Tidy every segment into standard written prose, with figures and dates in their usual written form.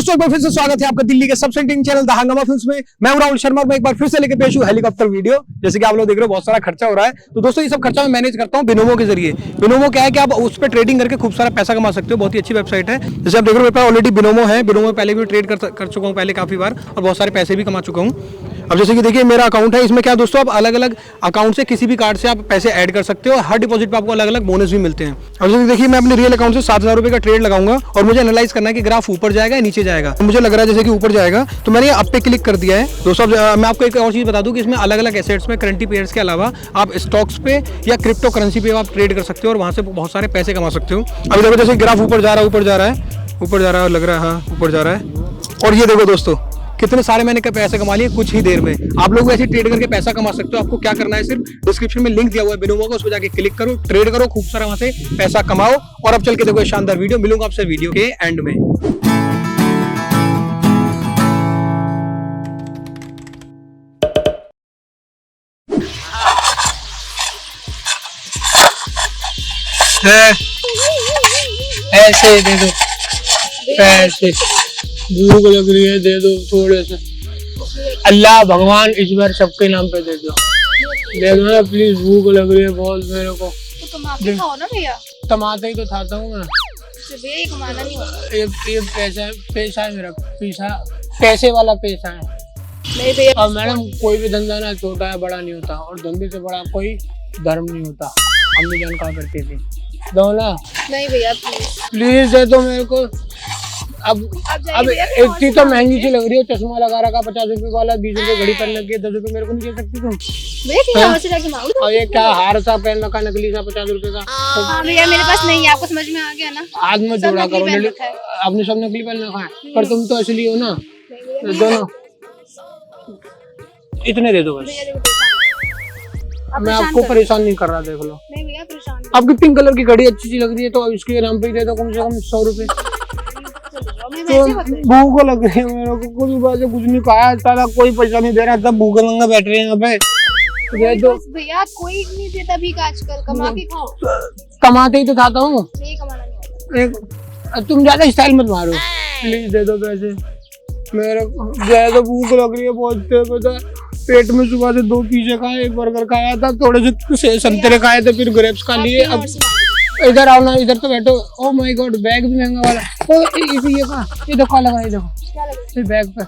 दोस्तों एक बार फिर से स्वागत है आपका दिल्ली के सबसे इंटरेस्टिंग चैनल द हंगामा फिल्म्स में। मैं हूं राहुल शर्मा। मैं एक बार फिर से लेके पेश हूं हेलीकॉप्टर वीडियो। जैसे कि आप लोग देख रहे हो बहुत सारा खर्चा हो रहा है, तो दोस्तों ये सब खर्चा मैं मैनेज करता हूं बिनोमो के जरिए। बिनोमो क्या है कि आप उस पर ट्रेडिंग करके खूब सारा पैसा कमा सकते हो। बहुत ही अच्छी वेबसाइट है। जैसे आप देख रहे हो मेरे पास ऑलरेडी बिनोमो है। बिनोमो पहले भी ट्रेड कर चुका हूँ पहले काफी बार, और बहुत सारे पैसे भी कमा चुका हूँ। अब जैसे कि देखिए मेरा अकाउंट है, इसमें क्या दोस्तों आप अलग अलग अकाउंट से किसी भी कार्ड से आप पैसे ऐड कर सकते हो और हर डिपॉजिट पे आपको अलग अलग बोनस भी मिलते हैं। अब जैसे देखिए मैं अपने रियल अकाउंट से 7,000 रुपए का ट्रेड लगाऊंगा और मुझे एनालाइज करना है कि ग्राफ ऊपर जाएगा या नीचे जाएगा। मुझे लग रहा है जैसे कि ऊपर जाएगा, तो मैंने अप पे क्लिक कर दिया है। दोस्तों मैं आपको एक और चीज बता दूं कि इसमें अलग अलग एसेट्स में करंट पेयर्स के अलावा आप स्टॉक्स पे या क्रिप्टो करेंसी पे आप ट्रेड कर सकते हो और वहां से बहुत सारे पैसे कमा सकते हो। अभी देखो जैसे ग्राफ ऊपर जा रहा है, ऊपर जा रहा है, लग रहा है हाँ ऊपर जा रहा है। और ये देखो दोस्तों कितने सारे मैंने पैसे कमा लिए कुछ ही देर में। आप लोग ऐसे ट्रेड करके पैसा कमा सकते हो। आपको क्या करना है, सिर्फ डिस्क्रिप्शन में लिंक दिया हुआ है बिनोमो का, उसको जाके क्लिक करो, ट्रेड करो, खूब सारा वहां से पैसा कमाओ। और अब चल के देखो शानदार वीडियो। मिलूंगा आपसे वीडियो के एंड में। ऐसे दे दो पैसे, भूख लग रही है, दे दो थोड़े से। अल्लाह भगवान इस बार सबके नाम पे दे दो ना प्लीज, भूख लग रही है बहुत मेरे को। तो टमाटर खाओ ना भैया। टमाटर ही तो खाता हूँ मैं। भैया ये कमाना नहीं होता। ये पैसा है मेरा, पैसे वाला पैसा है। नहीं भैया। और मैडम कोई भी धंधा ना छोटा है बड़ा नहीं होता, और धंधे से बड़ा कोई धर्म नहीं होता। अम्मी जान कहा करती थी। दो ना। नहीं भैया प्लीज दे दो मेरे को। अब एक चीज तो महंगी सी लग रही है, चश्मा लगा रखा 50 रुपए वाला, 20 रुपए घड़ी पहन लगी है, 10 रुपए मेरे को नहीं दे सकती तुम? भैया से जाके मांगो। और ये क्या हार सा पहन रखा नकली सा 50 रुपए का? हाँ भैया मेरे पास नहीं है, आपको समझ में आ गया ना। हाथ में जोड़ा करो, आपने सब नकली पहन रखा है, पर तुम तो असली हो ना। दोनों इतने दे दो बस। मैं आपको परेशान नहीं कर रहा, देख लो। नहीं भैया परेशान। आपकी पिंक कलर की घड़ी अच्छी सी लग रही है, तो इसके नाम पे ही दे दो कम से कम 100 रुपए। तो भूख लग रही है मेरे को, कुछ बात कुछ नहीं खाया, साला कोई पैसा नहीं दे रहा, तब भूखे नंगे बैठ रहे हैं यहाँ पे। दे दो भैया, कोई नहीं देता भी आजकल, कमा के खाओ। कमाते ही तो खाता हूँ। नहीं कमाना नहीं होता। तुम ज्यादा स्टाइल मत मारो, प्लीज दे दो पैसे मेरे को। ज्यादा भूख लग रही है बहुत, पता पेट में सुबह से 2 पिज़्ज़ा खाए, एक बर्गर खाया था, थोड़े से संतरे खाए थे, फिर ग्रेप्स खा लिए। अब इधर आओ ना, इधर तो बैठो। ओह माय गॉड, बैग भी महंगा वाला। ओ ये देखो लगा, ये देखो बैग पे।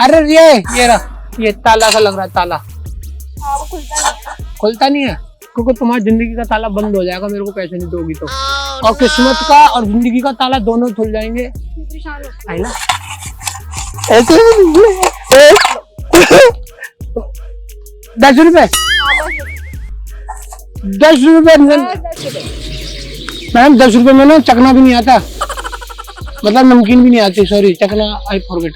अरे ये रहा, ये ताला सा लग रहा है, ताला खुलता नहीं है, क्योंकि तुम्हारी जिंदगी का ताला बंद हो जाएगा मेरे को पैसे नहीं दोगी तो। और किस्मत का और जिंदगी का ताला दोनों खुल जाएंगे। है ना ऐसे 10 रुपए 10 रुपए मैम, 10 रुपए में ना चखना भी नहीं आता, मतलब नमकीन भी नहीं आती, सॉरी चखना, आई फॉरगेट।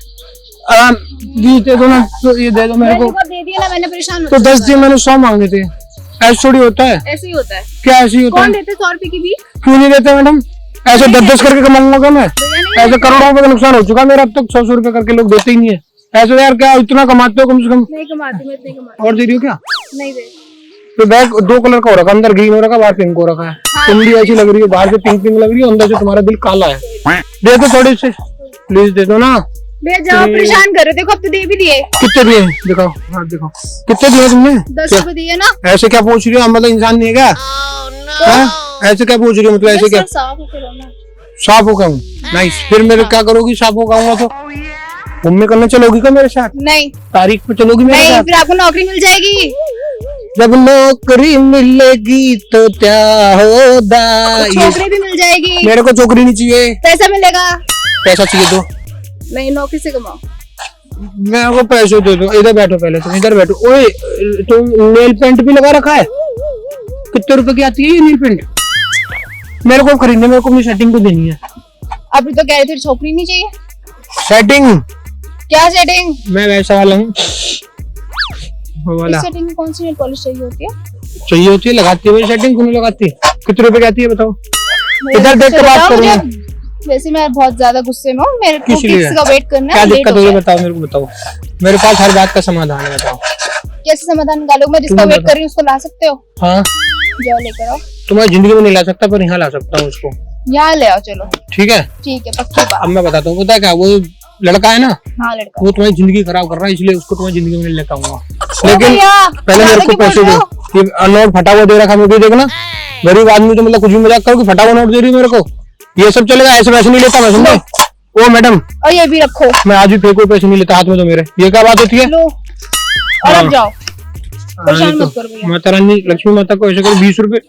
दे दो ना, तो ये दे दो मेरे को। दे दिया ना मैंने, परेशान तो 10 दिए, मैंने 100 मांगे थे। ऐसे थोड़ी होता है। ऐसे ही होता है। क्या ऐसे ही होता है? कौन देते 100 रुपए की भी? क्यों नहीं देते मैडम? ऐसे 10-10 करके कमाऊंगा मैं? ऐसे करोड़ों रुपए का नुकसान हो चुका मेरा अब तक, 100 रुपए करके लोग देते ही नहीं है। ऐसे यार क्या इतना कमाते हो कम से कम? नहीं कमाती मैं, नहीं कमाती। और दे रही हो क्या? नहीं दे। तो बैग 2 कलर का हो रखा, अंदर ग्रीन हो रखा, बाहर पिंक हो रखा है। तुम भी ऐसी लग रही हो, बाहर से पिंक लग रही है, अंदर से तुम्हारा दिल काला है। दे दो थोड़े से, प्लीज दे दो ना भैया। जाओ, परेशान करो। देखो अब तो दे भी दिए। कितने दिए दिखाओ, हाँ दिखाओ कितने दिए तुमने? 10 रुपए दिए ना। ऐसे क्या पूछ रही हो, मतलब इंसान नहीं है क्या? ऐसे क्या पूछ रही हो, मतलब ऐसे क्या? साफ हो गया नाइस। फिर मेरे क्या करोगी, साफ हो गया तो घूमने करने चलोगी क्या मेरे साथ? नहीं। तारीख पे चलोगी मेरे साथ? फिर आपको नौकरी मिल जाएगी। जब नौकरी मिलेगी तो क्या होगा, छोकरी भी मिल जाएगी। मेरे को छोकरी नहीं चाहिए। पैसा मिलेगा। पैसा चाहिए तो नहीं, नौकरी से कमाओ। मेरे को पैसे दे दो। इधर बैठो, पहले तुम इधर बैठो। ओए तुम नेल पेंट भी लगा रखा है, कितने रुपए की आती है ये नेल पेंट? मेरे को खरीदने, मेरे को अपनी सेटिंग को देनी है। अभी तो कह रहे थे छोकरी नहीं चाहिए। सेटिंग? क्या सेटिंग? मैं वैसा वाला हूँ, वाला। सेटिंग में कौन सी नेल पॉलिश चाहिए होती है? चाहिए होती है, लगाती है मेरी सेटिंग, क्यों नहीं लगाती? कितने रुपए की आती है बताओ? इधर देख के बात करो। वैसे मैं बहुत ज्यादा गुस्से में हूँ, मेरे को किस लिए? फिक्स का वेट करना क्या है। दिक्कत हो रही है बताओ मेरे को, बताओ। मेरे पास हर बात का समाधान है, बताओ। कैसे समाधान निकालोगे? मैं जिसका वेट कर रही हूँ उसको ला सकते हो? हाँ जाओ लेकर आओ। तुम्हारी जिंदगी में नहीं ला सकता, पर यहाँ ला सकता हूँ उसको। यहाँ ले आओ, चलो। ठीक है ठीक है, पक्की बात। अब मैं बताता हूँ, पता है क्या, वो लड़का है ना, हाँ लड़का। वो तुम्हारी जिंदगी खराब कर रहा है, इसलिए उसको तुम्हारी जिंदगी में नहीं लेकर आऊंगा। ओ लेकिन भैया, पहले मेरे को पैसे दो। ये नोट फटा हुआ दे रखा मुझे, देखना गरीब आदमी तो मतलब कुछ भी मजाक करो कि फटा हुआ नोट दे रही है मेरे को, ये सब चलेगा? ऐसे पैसे नहीं लेता मैं, समझे? ओ मैडम, और ये भी रखो। मैं आज भी फेंको पैसे नहीं लेता हाथ में तो मेरे, ये क्या बात होती है? लो और अब जाओ, परेशान मत करो भैया। माता रानी लक्ष्मी माता को ऐसे करो 20 रुपए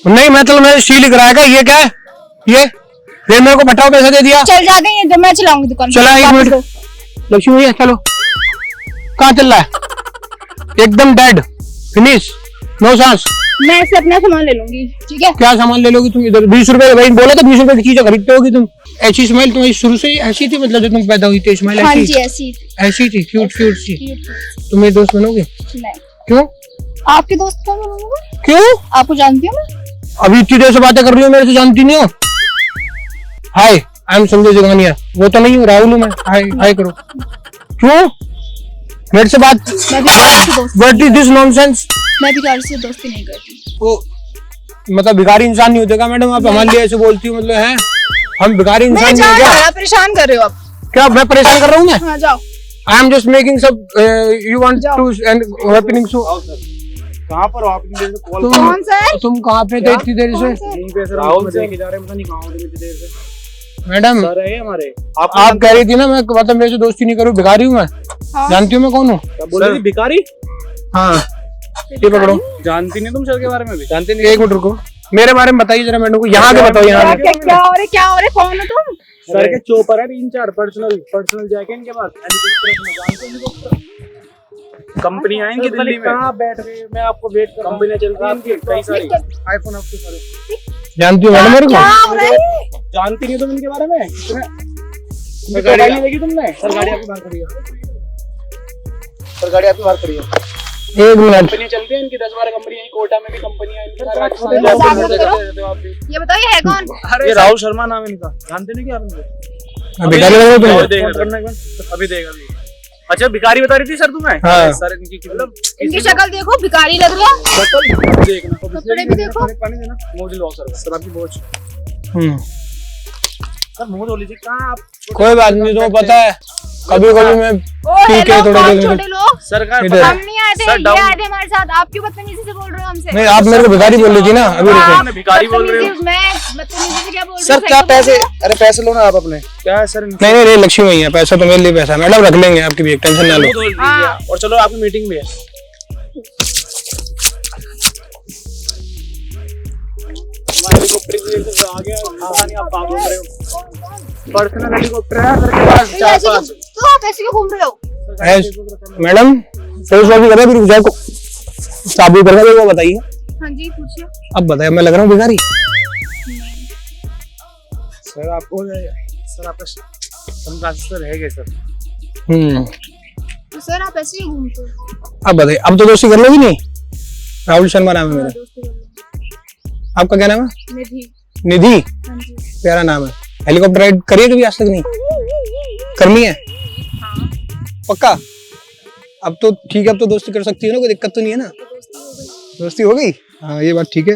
नहीं, मैं तो मैं सी लिख रहा है। ये क्या है? ये मेरे को फटाओ पैसा दे दिया। चल जाते हैं, जब मैं चलाऊंगी दुकान। चला एक वापस मिनट, दो। लक्ष्मी भैया चलो। कहाँ चल रहा है? एकदम डेड, फिनिश, नो सांस। मैं इससे अपना सामान ले लूंगी, ठीक है? क्या सामान ले लोगी तुम इधर? 20 रुपए भाई बोला तो 20 रुपए की चीजें खरीदते होगी तुम। ऐसी स्माइल तुम्हारी शुरू से ही ऐसी थी, मतलब जब तुम पैदा हुई थी स्माइल हाँ ऐसी जी ऐसी। ऐसी थी, क्यूट क्यूट सी। Cute। तुम मेरे दोस्त बनोगे? नहीं, क्यों? आपके दोस्त कौन बनूंगा? क्यों? आपको जानती हूँ मैं। अभी इतनी देर से बातें कर रही हो, मेरे से जानती नहीं हो? हाय, आई एम संजय जगानिया। वो तो नहीं हूँ, राहुल हूँ मैं। हाय हाय करो। क्यों मेरे से बात? मैं भी किसी से दोस्ती व्हाट इज दिस नॉनसेंस? मैं भी किसी से दोस्ती नहीं करती। वो मतलब भिखारी इंसान नहीं होते क्या मैडम आप? हमारे लिए ऐसे बोलती हो, मतलब है हम भिखारी इंसान मैं नहीं जा है क्या? रहा हूँ, परेशान कर रहे हो आप। क्या मैं परेशान कर रहा हूँ मैं? हाँ जाओ। आई एम जस्ट मेकिंग सब you want to and happening so. कहाँ पर हो आप? इतनी देर से कॉल कौन सा है? तुम कहाँ पे थे इतनी देर से? यहीं पे सर, राहुल से लेके जा रहे हैं, पता नहीं कहाँ हो तुम इतनी देर से। मैडम सर है हमारे। आप कह रही थी ना मैं मतलब मेरे से दोस्ती नहीं करूँ, भिखारी हूँ मैं। हाँ। जानती हूँ मैं कौन हूँ? क्या बोल रही थी? भिखारी? हाँ ये पकड़ो। जानती नहीं तुम सर के बारे में भी? जानते नहीं? एक मिनट रुको, मेरे बारे में बताइए जरा मैडम को। यहाँ के बताओ, यहाँ के। क्या हो रहे, क्या हो रहे? कौन हो तुम? सर के चोपर है 3-4 पर्सनल जाके इनके पास। हेलीकॉप्टर कंपनी है इनकी दिल्ली में। कहाँ बैठ गए? मैं आपको वेट कर रहा हूँ। कंपनी चलती है इनकी कई सारी, आईफोन आपके सारे। जानती हो मैडम मेरे को? क्या हो रहा है? जानती नहीं तुम इनके बारे में? सर गाड़ी नहीं देखी तुमने? सर गाड़ी आपकी बाहर खड़ी है। सर गाड़ी आपकी बाहर खड़ी है। एक मिनट, कंपनी चलती है इनकी 10-12 कंपनी है, कोटा में भी कंपनी है इनकी। ये बताओ ये है कौन? ये राहुल शर्मा नाम है इनका। जानते नहीं क्या आप इनको? भिखारी लग रहे हो तुम? अभी देगा अभी। अच्छा भिखारी बता रही थी सर तुम्हें? हाँ। सर इनकी मतलब इनकी शक्ल देखो, भिखारी लग रहा है। शक्ल देखना, कपड़े भी देखो। पानी देना, मोज लो सर आपकी मोज। हम्म, सर मोज हो लीजिए। कहाँ आप? कोई बात नहीं, तुम्हें पता है कभी कभी मैं ओ पी के हेलो, थोड़ा कौन देर छोटे लोग? सरकार इधर। हम नहीं आए थे, सर, ये डाउन। आए थे हमारे साथ। आप क्यों बदतमीजी से बोल रहे हो हमसे? नहीं, आप मेरे को भिखारी बोल रही थी ना अभी। आप रुको, आपने भिखारी बोल रहे हो। मैं बदतमीजी से क्या बोल रही हूँ? सर सही क्या तो बोल पैसे? रही हूँ। अरे पैसे लो ना आप अपने। क्या है सर? नहीं नहीं नहीं लक्ष्मी भैया, पैसा तो मेरे लिए पैसा है मैडम, रख लेंगे आपकी भी, एक टेंशन ना लो। हाँ। और चलो आपकी मीटिंग भी है। हेलीकॉप्टर की वजह से आ गया, पता नहीं आप भाग रहे हो। पर्सनल हेलीकॉप्टर है सर के पास, तो 4-5। तो आप ऐसे क्यों घूम रहे हो? मैडम फेस वॉश भी करा फिर रुक जाओ, साबुन करना देगा बताइए। हाँ जी पूछिए। अब बताया मैं लग रहा हूँ भिखारी? सर आपको सर आपका सर है क्या सर? तो सर आप ऐसे ही घूमते हो? अब बताइए, अब तो दोस्ती कर लोगी नहीं? राहुल शर्मा नाम है मेरा। दोस्ती कर लो। आपका क्या नाम है? निधि। निधि, हाँ जी। प्यारा नाम है। हेलीकॉप्टर राइड करिए कभी आज तक? नहीं करनी है? हाँ। पक्का? अब तो ठीक है, अब तो दोस्ती कर सकती है ना, कोई दिक्कत तो नहीं है ना? दोस्ती हो गई। दोस्ती हो गई? हाँ ये बात ठीक है,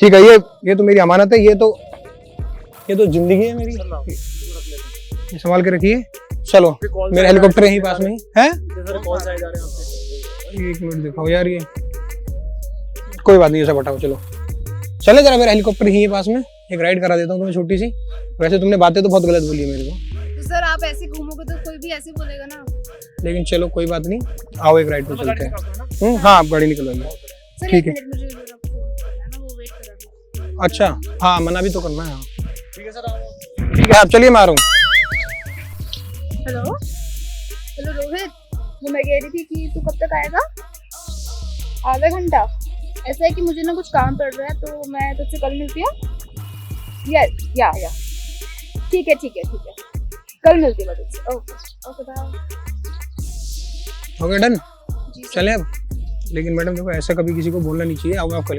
ठीक है। ये तो मेरी अमानत है, ये तो जिंदगी है मेरी, ये संभाल के रखिए। चलो मेरा हेलीकॉप्टर यहीं पास में ही है। सर कॉल आ जा रहे हैं आपके। एक मिनट दिखाओ यार, ये कोई बात नहीं, ऐसा बताओ। चलो चले जरा, मेरा हेलीकॉप्टर यहीं है पास में, एक राइड करा देता हूँ तुम्हें छोटी सी। वैसे तुमने बातें तो बहुत गलत बोली है मेरे को, तो सर आप ऐसे घूमोगे तो कोई भी ऐसे बोलेगा ना। लेकिन चलो कोई बात नहीं, आओ एक राइड पे चलते हैं। हाँ आप गाड़ी निकल रही है। सर ठीक एक है। मिनट, मुझे जरा फोन है ना, वो वेट कर रहा है। अच्छा हाँ, मना भी तो करना है। हाँ ठीक है सर आओ। ठीक है, आप चलिए, मैं आ रहा हूँ। हेलो हेलो रोहित, वो मैं कह रही थी कि तू कब तक आएगा? आधा घंटा? ऐसा है कि मुझे ना कुछ काम पड़ रहा है, तो मैं तुझसे कल मिलती हूँ। या ठीक है ठीक है ठीक है, कल मिलती हूँ मैं तुझसे। Okay okay bye. हो गया डन, जी सर। चले अब। लेकिन मैडम देखो, ऐसा कभी किसी को बोलना नहीं चाहिए। आओ आप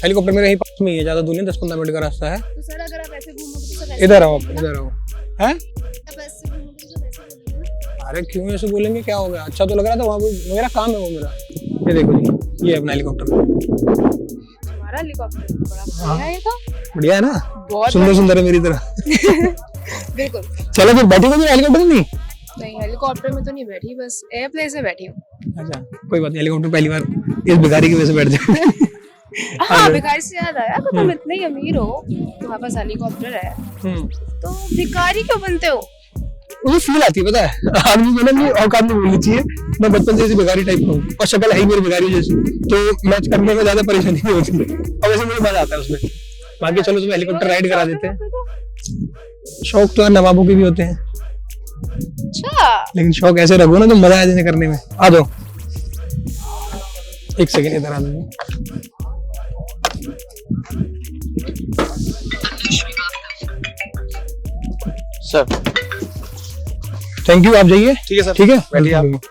हेलीकॉप्टर मेरे यहीं पास में ही है, ज़्यादा दूर नहीं, 10-15 मिनट का रास्ता है। तो सर अगर आप ऐसे घूमोगे तो सर इधर आओ आप, इधर आओ। हैं? आप ऐसे घूमोगे तो सब ऐसे बोलेंगे ना। अरे क्यों ऐसे बोलेंगे, क्या हो गया? अच्छा तो लग रहा था वहाँ पे, मेरा काम है वो मेरा। ये देखो जी, ये अपना हेलीकॉप्टर हमारा हेलीकॉप्टर बड़ा बढ़िया है ये तो। बढ़िया है ना? बहुत सुंदर सुंदर है मेरी तरह। बिल्कुल चलो फिर बैठी हो हेलीकॉप्टर में? नहीं, हेलीकॉप्टर में तो नहीं बैठी, बस एयरप्लेन से बैठी हूँ। अच्छा कोई बात नहीं, हेलीकॉप्टर पहली बार इस भिखारी की वजह से बैठ जाए। हाँ, भिखारी से याद आया, अगर तुम इतने ही अमीर हो, तुम्हारे पास हेलीकॉप्टर है, तो भिखारी क्यों बनते हो? मुझे फील आती है पता है, आदमी को ना नहीं औकात नहीं बोलनी चाहिए। मैं बचपन से ऐसी भिखारी टाइप का हूँ और शक्ल है ही मेरी भिखारी जैसी, तो मैच करने में ज्यादा परेशानी नहीं होती और वैसे मुझे मजा आता है उसमें। बाकी चलो तुम्हें हेलीकॉप्टर राइड करा देते हैं। शौक तो यार नवाबों के भी होते हैं, अच्छा, लेकिन शौक ऐसे रखो ना तो मजा आ जाए करने में। आ जाओ, एक सेकेंड इधर आ जाओ। सर थैंक यू, आप जाइए। ठीक है सर, ठीक है, बैठिए आप।